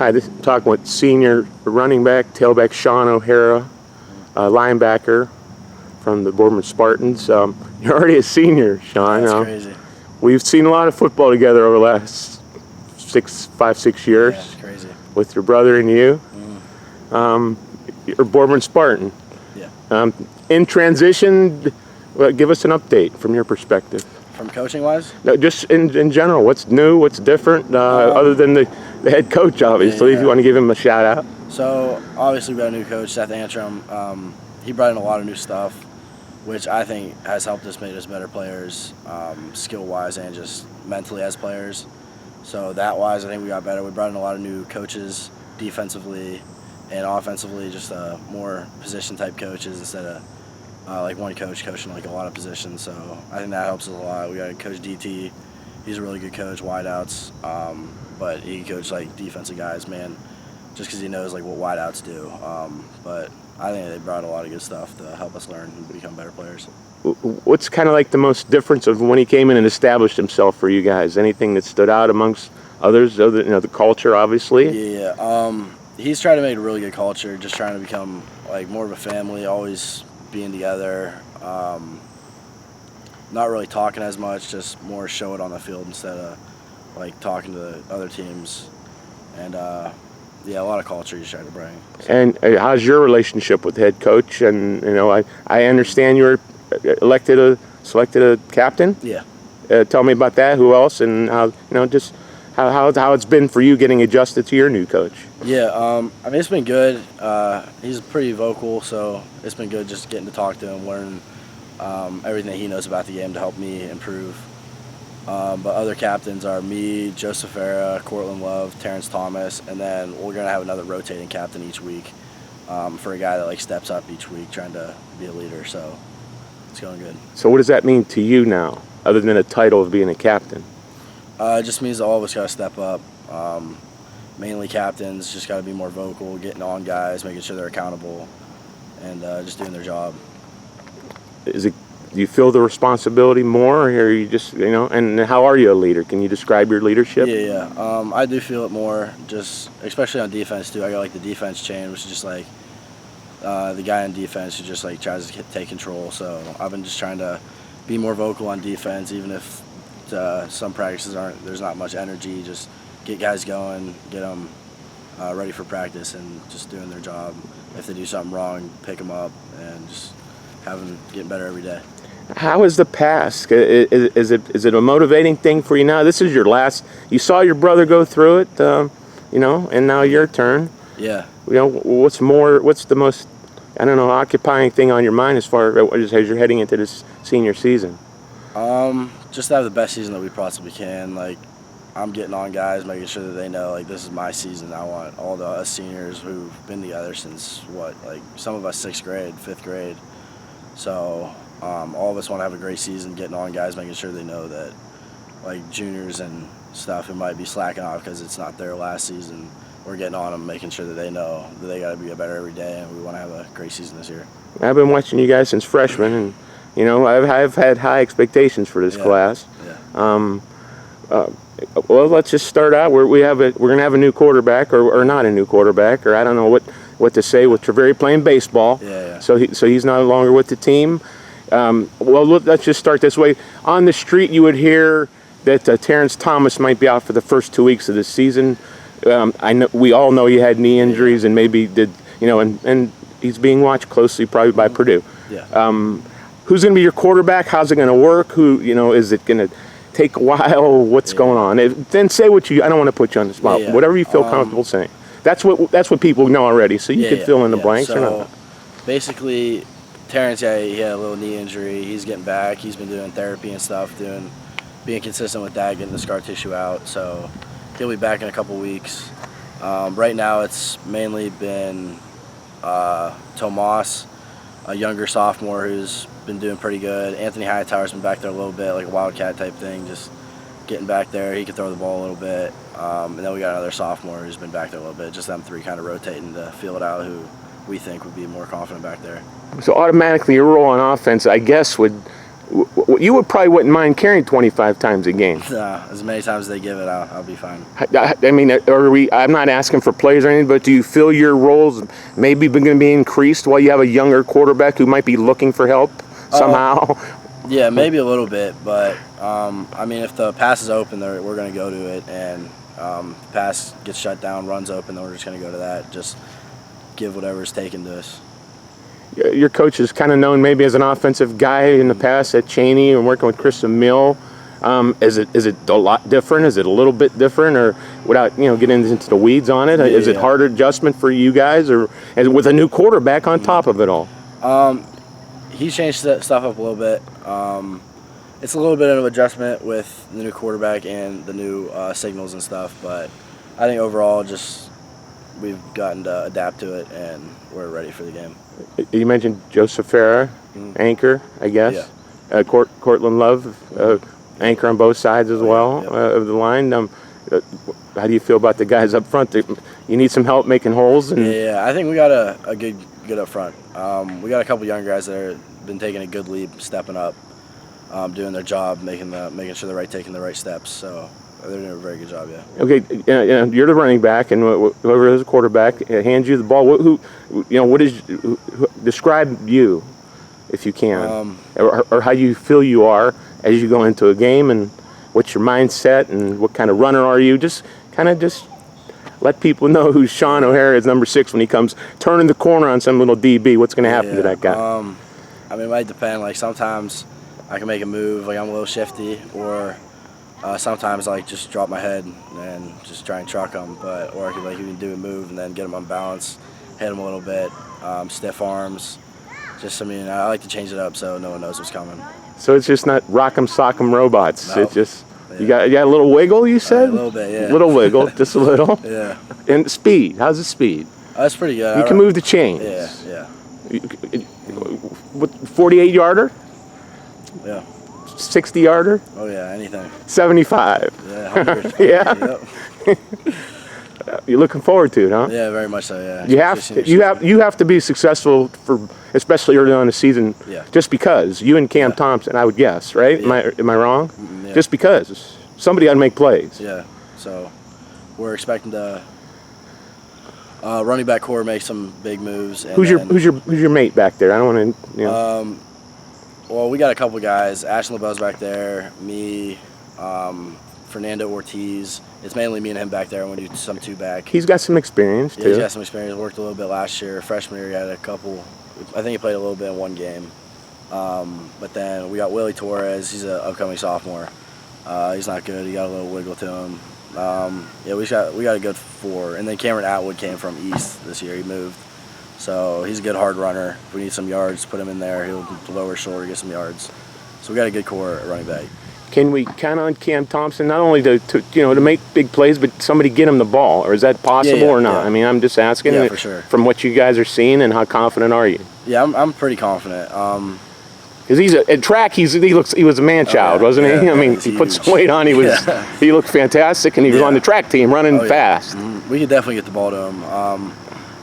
Hi, this is talking with senior running back, tailback Sean O'Hara, linebacker from the Boardman Spartans. You're already a senior, Sean. That's crazy. We've seen a lot of football together over the last 5-6 years. Yeah, it's crazy. With your brother and you. You're a Boardman Spartan. Yeah. In transition, give us an update from your perspective. From coaching-wise? No, just in general, what's new, what's different, other than the head coach, obviously, if you want to give him a shout-out. So, obviously, we got a new coach, Seth Antrim. He brought in a lot of new stuff, which I think has helped us make us better players, skill-wise and just mentally as players. So, that-wise, I think we got better. We brought in a lot of new coaches defensively and offensively, just more position-type coaches instead of like one coach coaching like a lot of positions. So I think that helps us a lot. We got Coach DT. He's a really good coach, wideouts, but he can coach like defensive guys, man, just because he knows like what wideouts do. But I think they brought a lot of good stuff to help us learn and become better players. What's kind of like the most difference of when he came in and established himself for you guys? Anything that stood out amongst others? Other, the culture, obviously. Yeah, he's trying to make a really good culture. Just trying to become like more of a family, always being together, not really talking as much, just more show it on the field instead of like talking to the other teams. And yeah, a lot of culture he's trying to bring. So. And how's your relationship with the head coach? And I understand you were selected a captain. Yeah. Tell me about that. Who else? And how just how it's been for you getting adjusted to your new coach. Yeah, I mean, it's been good. He's pretty vocal, so it's been good just getting to talk to him, learn everything he knows about the game to help me improve. But other captains are me, Joseph Farah, Cortland Love, Terrence Thomas, and then we're going to have another rotating captain each week for a guy that like steps up each week trying to be a leader, so it's going good. So what does that mean to you now, other than a title of being a captain? It just means that all of us got to step up. Mainly captains, just got to be more vocal, getting on guys, making sure they're accountable, and just doing their job. Do you feel the responsibility more, or are you just, and how are you a leader? Can you describe your leadership? Yeah. I do feel it more, just especially on defense too. I got like the defense chain, which is just like the guy in defense who just like tries to take control. So I've been just trying to be more vocal on defense, even if some practices there's not much energy. Just get guys going, get them ready for practice, and just doing their job. If they do something wrong, pick them up, and just have them getting better every day. How is the past? Is it a motivating thing for you now? This is your last. You saw your brother go through it, and now your turn. Yeah. What's the most, occupying thing on your mind as you're heading into this senior season? Just to have the best season that we possibly can. Like, I'm getting on guys, making sure that they know, like, this is my season. I want all the us seniors who've been together since, some of us 6th grade, 5th grade. So, all of us want to have a great season, getting on guys, making sure they know that, like, juniors and stuff who might be slacking off because it's not their last season, we're getting on them, making sure that they know that they got to be better every day, and we want to have a great season this year. I've been watching you guys since freshmen, and I've had high expectations for this class. Yeah. Well, let's just start out. We're going to have a new quarterback, or not a new quarterback, or I don't know what to say. With Treveri playing baseball, yeah. So he's no longer with the team. Well, let's just start this way. On the street, you would hear that Terrence Thomas might be out for the first 2 weeks of the season. I know we all know he had knee injuries, and maybe did and he's being watched closely, probably by Purdue. Yeah. Who's going to be your quarterback? How's it going to work? Is it going to take a while? What's going on? Then say what I don't want to put you on the spot. Yeah. Whatever you feel comfortable saying. That's what people know already. So you can fill in the blanks or not. Basically, Terrence, he had a little knee injury. He's getting back. He's been doing therapy and stuff, being consistent with that, getting the scar tissue out. So he'll be back in a couple weeks. Right now, it's mainly been Tomas, a younger sophomore who's been doing pretty good. Anthony Hightower's been back there a little bit, like a wildcat type thing, just getting back there. He can throw the ball a little bit. And then we got another sophomore who's been back there a little bit. Just them three kind of rotating to feel it out, who we think would be more confident back there. So automatically your role on offense, I guess, would You wouldn't mind carrying 25 times a game. As many times as they give it, I'll be fine. I mean, I'm not asking for plays or anything, but do you feel your roles maybe going to be increased while you have a younger quarterback who might be looking for help somehow? Yeah, maybe a little bit, but I mean, if the pass is open, we're going to go to it, and pass gets shut down, runs open, then we're just going to go to that. Just give whatever's taken to us. Your coach is kind of known maybe as an offensive guy in the past at Cheney and working with Chris Emil. Is it a lot different? Is it a little bit different, or without getting into the weeds on it? Is it harder adjustment for you guys, or with a new quarterback on top of it all? He's changed stuff up a little bit. It's a little bit of an adjustment with the new quarterback and the new signals and stuff, but I think overall we've gotten to adapt to it, and we're ready for the game. You mentioned Joseph Farah, anchor, I guess. Yeah. Cortland Love, anchor on both sides as well of the line. How do you feel about the guys up front? You need some help making holes? Yeah, I think we got a good up front. We got a couple young guys that have been taking a good leap, stepping up, doing their job, making sure they're taking the right steps. So they're doing a very good job, yeah. Okay, you're the running back, and whoever is a quarterback hands you the ball. Describe you, if you can, or how you feel you are as you go into a game, and what's your mindset, and what kind of runner are you? Just let people know who Sean O'Hara is, number 6, when he comes turning the corner on some little DB. What's going to happen to that guy? I mean, it might depend. Like, sometimes I can make a move, like I'm a little shifty, or sometimes I just drop my head and just try and truck them. Or I could even do a move and then get them unbalanced, hit them a little bit, stiff arms. I like to change it up so no one knows what's coming. So it's just not rock'em sock'em robots. No. It's just you got a little wiggle. You said a little bit, yeah. Little wiggle, just a little. Yeah. And speed. How's the speed? That's pretty good. You can move the chains. Yeah. What 48-yarder? Yeah. 60-yarder? Oh yeah, anything. 75. Yeah. 100. Yeah. Yep. You're looking forward to it, huh? Yeah, very much so. Yeah. You have to be successful especially early on in the season. Yeah. Just because you and Cam Thompson, I would guess, right? Yeah. Am I wrong? Yeah. Just because somebody got to make plays. Yeah. So we're expecting to running back core make some big moves. And who's your mate back there? I don't want to. Well, we got a couple guys. Ashton LaBelle's back there. Me, Fernando Ortiz. It's mainly me and him back there. I'm gonna do some 2-back. He's got some experience too. Yeah, he's got some experience. Worked a little bit last year. Freshman year, he had a couple. I think he played a little bit in one game. But then we got Willie Torres. He's an upcoming sophomore. He's not good. He got a little wiggle to him. Yeah, we got a good 4. And then Cameron Atwood came from East this year. He moved. So he's a good hard runner. If we need some yards, put him in there. He'll lower his shoulder, get some yards. So we got a good core at running back. Can we count on Cam Thompson not only to make big plays, but somebody get him the ball, or is that possible or not? Yeah. I mean, I'm just asking. Yeah, for sure. From what you guys are seeing, and how confident are you? Yeah, I'm pretty confident. Because he's at track, he was a man child, wasn't he? Yeah, I mean, he put some weight on. He looked fantastic, and he was on the track team running fast. We could definitely get the ball to him.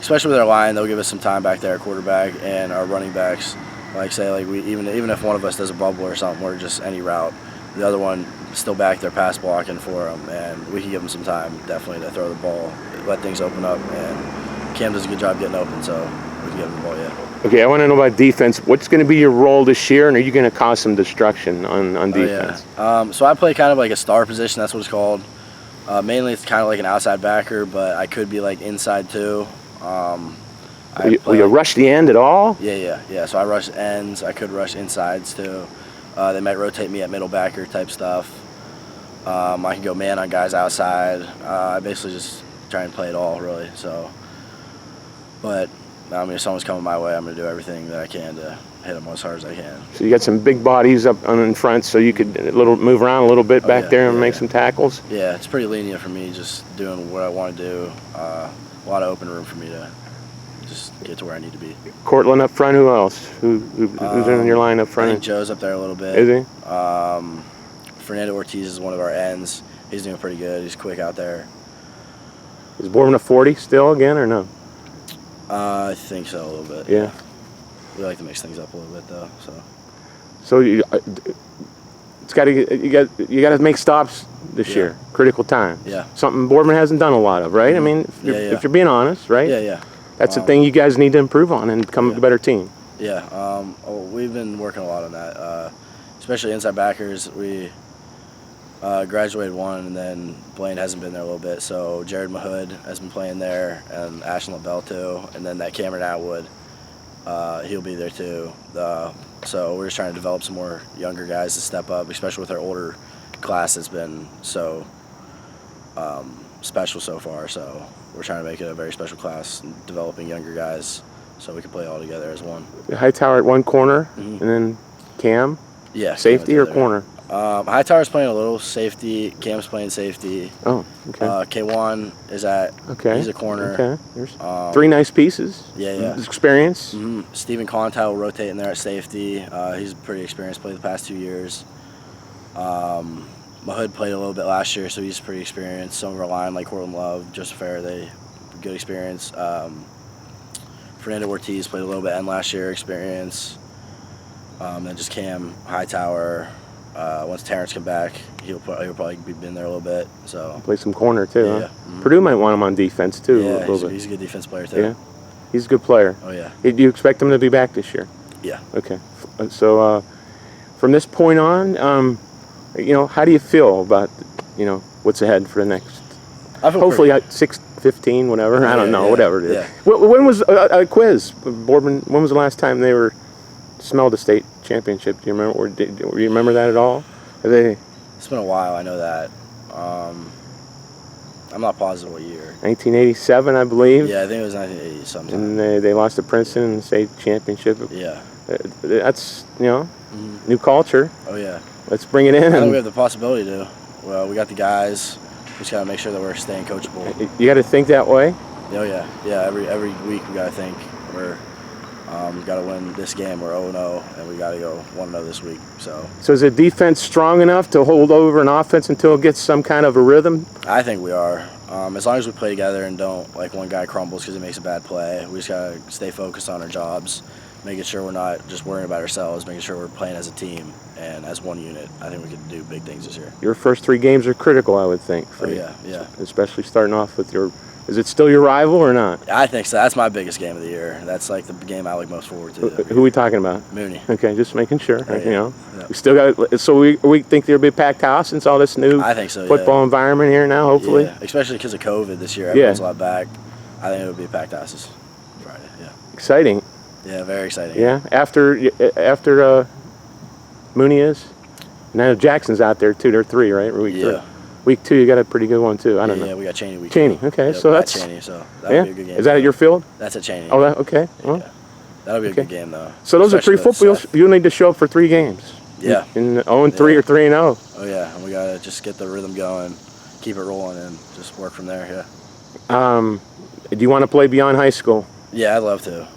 Especially with our line, they'll give us some time back there at quarterback, and our running backs, even if one of us does a bubble or something, or just any route, the other one still back there pass blocking for them, and we can give them some time definitely to throw the ball, let things open up, and Cam does a good job getting open, so we can give him the ball, yeah. Okay, I want to know about defense. What's going to be your role this year, and are you going to cause some destruction on defense? So I play kind of like a star position, that's what it's called. Mainly it's kind of like an outside backer, but I could be like inside too. Will you rush the end at all? Yeah. So I rush ends. I could rush insides too. They might rotate me at middle backer type stuff. I can go man on guys outside. I basically just try and play it all really. So, but I mean, if someone's coming my way, I'm gonna do everything that I can to hit them as hard as I can. So you got some big bodies up in front, so you could move around a little bit back there and make some tackles. Yeah, it's pretty lenient for me, just doing what I want to do. A lot of open room for me to just get to where I need to be. Cortland up front. Who else? Who's in your line up front? I think Joe's up there a little bit. Is he? Fernando Ortiz is one of our ends. He's doing pretty good. He's quick out there. Is Boardman a 40 still again or no? I think so, a little bit. Yeah. We like to mix things up a little bit though. So it's got to you got to make stops this year. Critical time. Yeah. Something Boardman hasn't done a lot of, right? I mean, if you're being honest, right? Yeah. That's the thing you guys need to improve on and become a better team. Yeah. We've been working a lot on that, especially inside backers. We graduated one, and then Blaine hasn't been there a little bit. So Jared Mahood has been playing there, and Ashton LaBelle too, and then that Cameron Atwood, he'll be there too. So we're just trying to develop some more younger guys to step up, especially with our older class that's been so special so far. So we're trying to make it a very special class, and developing younger guys so we can play all together as one. Hightower at one corner, and then Cam. Yeah. Safety or corner? Hightower's playing a little safety. Cam's playing safety. Oh, okay. K1 is at. Okay. He's a corner. Okay. There's 3 nice pieces. Yeah. Experience. Stephen Conti will rotate in there at safety. He's pretty experienced. Played the past 2 years. Mahood played a little bit last year, so he's pretty experienced. Some of our line, like Cortland Love, Joseph Fair, they good experience. Fernando Ortiz played a little bit end last year, experience. Then just Cam, Hightower. Once Terrence come back, he'll probably be in there a little bit. So play some corner too. Yeah. Huh? Purdue might want him on defense too. Yeah, he's a good defense player too. Yeah, he's a good player. Oh yeah. Do you expect him to be back this year? Yeah. Okay. So from this point on, how do you feel about what's ahead for the next? Hopefully at 6-15, whatever. I don't know, whatever it is. Yeah. When was a quiz, Boardman? When was the last time they smelled a state championship? Do you remember? Or do you remember that at all? It's been a while. I know that. I'm not positive what year. 1987, I believe. Yeah, I think it was 1980 something. And they lost to Princeton in the state championship. Yeah. That's new culture. Oh yeah. Let's bring it in. I think we have the possibility to. Well, we got the guys. We just gotta make sure that we're staying coachable. You got to think that way. Oh yeah. Every week we gotta think we got to win this game. We're 0-0, and we got to go 1-0 this week. So is the defense strong enough to hold over an offense until it gets some kind of a rhythm? I think we are. As long as we play together and don't like one guy crumbles because he makes a bad play, we just got to stay focused on our jobs, making sure we're not just worrying about ourselves, making sure we're playing as a team and as one unit. I think we can do big things this year. Your first 3 games are critical, I would think. Yeah. Especially starting off with your. Is it still your rival or not? I think so. That's my biggest game of the year. That's like the game I look most forward to. Who are we talking about? Mooney. Okay, just making sure. Oh, yeah. We still got. So we think there'll be a packed house since all this new. I think so. Football environment here now, hopefully. Yeah, especially because of COVID this year. Everyone's a lot back. I think it'll be a packed house this Friday. Yeah. Exciting. Yeah, very exciting. Yeah. After Mooney is, now Jackson's out there too. They're 3, right? Week 3. Week 2, you got a pretty good one too. I don't know. Yeah, we got Cheney week. Cheney, okay, so that's Cheney. So that'll be a good game. Is that at your field? That's at Cheney. Oh, okay. Well, yeah. That'll be a good game though. So those are 3 footballs. You'll need to show up for 3 games. Yeah. In 0-3 or 3-0. Oh yeah, and we gotta just get the rhythm going, keep it rolling, and just work from there. Yeah. Do you want to play beyond high school? Yeah, I'd love to.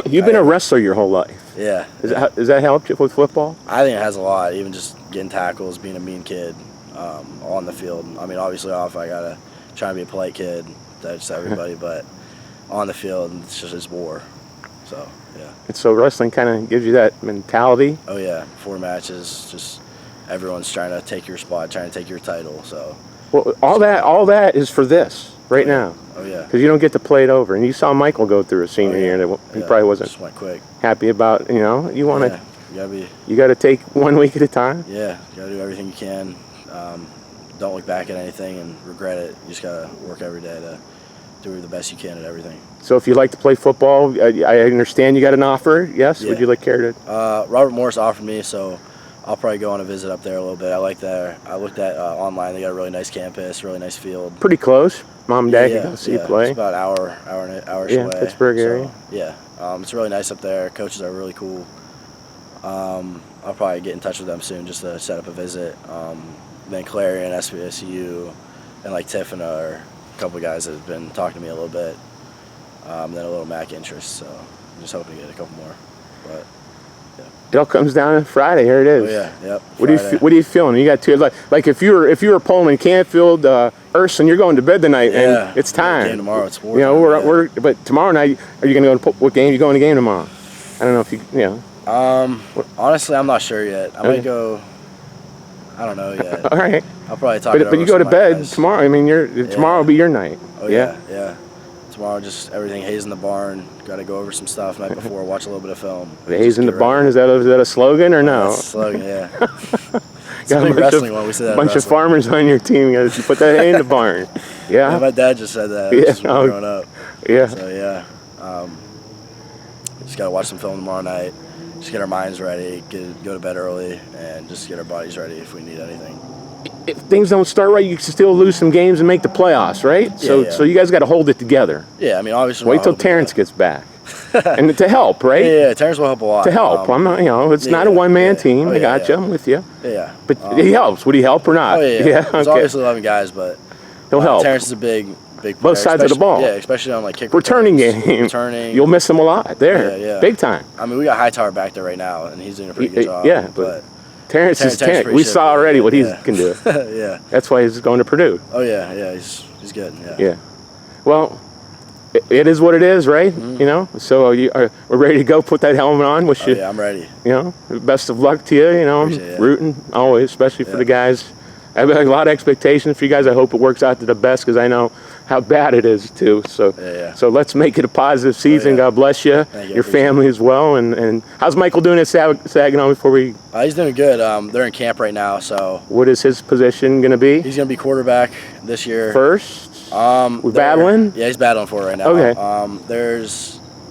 You've been a wrestler your whole life. Yeah. Does that help you with football? I think it has a lot. Even just getting tackles, being a mean kid. On the field. I mean, obviously off, I gotta try and be a polite kid to everybody, but on the field, it's war. So yeah. And so wrestling kind of gives you that mentality. Oh yeah, 4 matches, just everyone's trying to take your spot, trying to take your title. So. Well, all that is for this right now. Oh yeah. Because you don't get to play it over, and you saw Michael go through a senior year that he probably wasn't just went quick. Happy about. You want to. You got to take 1 week at a time. Yeah, you gotta do everything you can. Don't look back at anything and regret it. You just gotta work every day to do the best you can at everything. So if you like to play football, I understand you got an offer. Yes, would you like care to? Robert Morris offered me, so I'll probably go on a visit up there a little bit. I like that. I looked at online. They got a really nice campus, really nice field. Pretty close. Mom and Dad can go see you play. It's about an hour away. Pittsburgh area. Yeah, it's really nice up there. Coaches are really cool. I'll probably get in touch with them soon just to set up a visit. Then Clarion, SVSU, and like Tiffin are a couple of guys that have been talking to me a little bit. Then a little MAC interest, so I'm just hoping to get a couple more. But yeah. It all comes down to Friday. Here it is. Oh yeah, yep. What are you feeling? You got 2 like if you were Pullman, Canfield, Urson, you're going to bed tonight, and it's time. Game tomorrow. It's 4. We're but tomorrow night, are you going to go to what game? You going to game tomorrow? I don't know if you Honestly, I'm not sure yet. I might go. I don't know yet. All right. I'll probably talk it over But you go to with my bed guys. tomorrow. I mean, tomorrow will be your night. Oh yeah. Tomorrow, just everything Hayes in the barn. Got to go over some stuff night before. Watch a little bit of film. The Hayes in the barn, is that a slogan or no? That's a slogan, yeah. It's Got a big bunch wrestling one. We say that. a bunch of farmers on your team. You got to put that hay in the barn. Yeah, Yeah. my dad just said that. Yeah, Just growing up. Yeah. So yeah, just gotta watch some film tomorrow night. Just get our minds ready. Go to bed early, and just get our bodies ready if we need anything. If things don't start right, you can still lose some games and make the playoffs, right? So you guys got to hold it together. Yeah, I mean, obviously. Wait till Terrence gets back, and to help, right? Yeah, Terrence will help a lot. To help. I'm not, it's not a one-man team. I got you. I'm with you. Yeah. But he helps. Would he help or not? Oh yeah. There's Okay. obviously 11 guys, but He'll help. Terrence is a big player. Both sides of the ball. Yeah, especially on like kick Returning returns, game. Returning. You'll miss him a lot there. Yeah. Big time. I mean, we got Hightower back there right now, and he's doing a pretty good job. Yeah, but Terrence is tank. pretty We saw shit. already what he Yeah. can do. Yeah. That's why he's going to Purdue. Oh yeah. He's good. Yeah. Yeah. Well, it is what it is, right? Mm-hmm. So we're ready to go. Put that helmet on. Wish you, Yeah, I'm ready. best of luck to you. I'm Appreciate it. rooting always, especially for the guys. I have a lot of expectations for you guys. I hope it works out to the best because I know how bad it is too. So, so let's make it a positive season. God bless you, your family as well. And how's Michael doing at Saginaw before we? He's doing good. They're in camp right now, so. What is his position going to be? He's going to be quarterback this year. First. We're battling. Yeah, he's battling for it right now. Okay.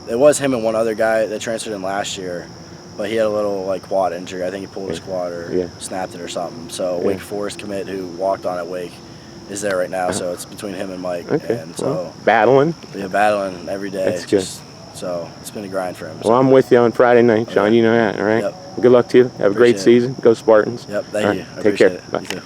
It was him and one other guy that transferred in last year. But he had a little quad injury. I think he pulled his quad or snapped it or something. So Wake Forest commit who walked on at Wake is there right now. So it's between him and Mike. Okay. And so battling. Yeah, battling every day. That's good. So it's been a grind for him. Well, I'm with you on Friday night, Sean. You know that, all right? Yep. Good luck to you. Have a great season. Go Spartans. Yep. Thank you. I Take care. appreciate it. Bye. You too.